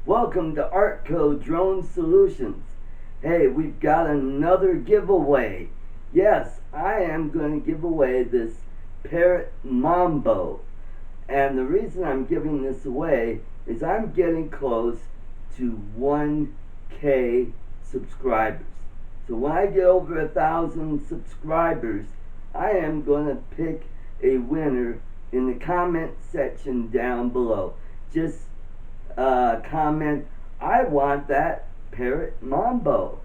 Welcome to Artco Drone Solutions. Hey, we've got another giveaway. Yes, I am going to give away this Parrot Mambo. And the reason I'm giving this away is I'm getting close to 1K subscribers. So when I get over 1,000 subscribers, I am going to pick a winner in the comment section down below. Just comment, I want that Parrot Mambo.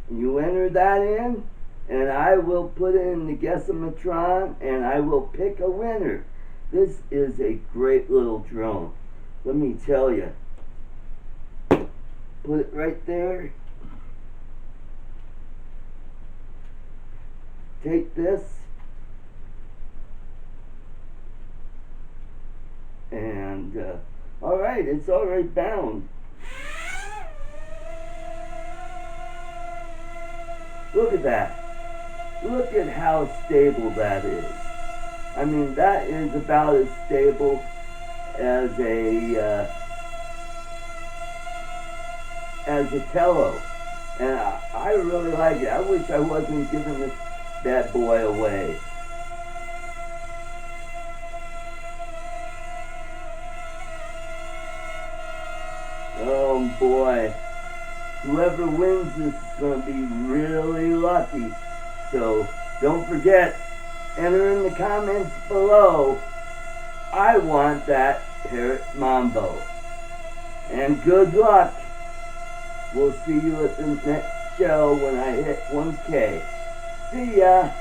You enter that in, and I will put it in the Guessimatron, and I will pick a winner. This is a great little drone. Let me tell you. Put it right there. Take this. And, alright, it's already bound. Look at that. Look at how stable that is. I mean, that is about as stable as a tello. And I really like it. I wish I wasn't giving this bad boy away. Oh boy, whoever wins this is going to be really lucky. So don't forget, enter in the comments below, I want that Parrot Mambo. And good luck. We'll see you at the next show when I hit 1K. See ya.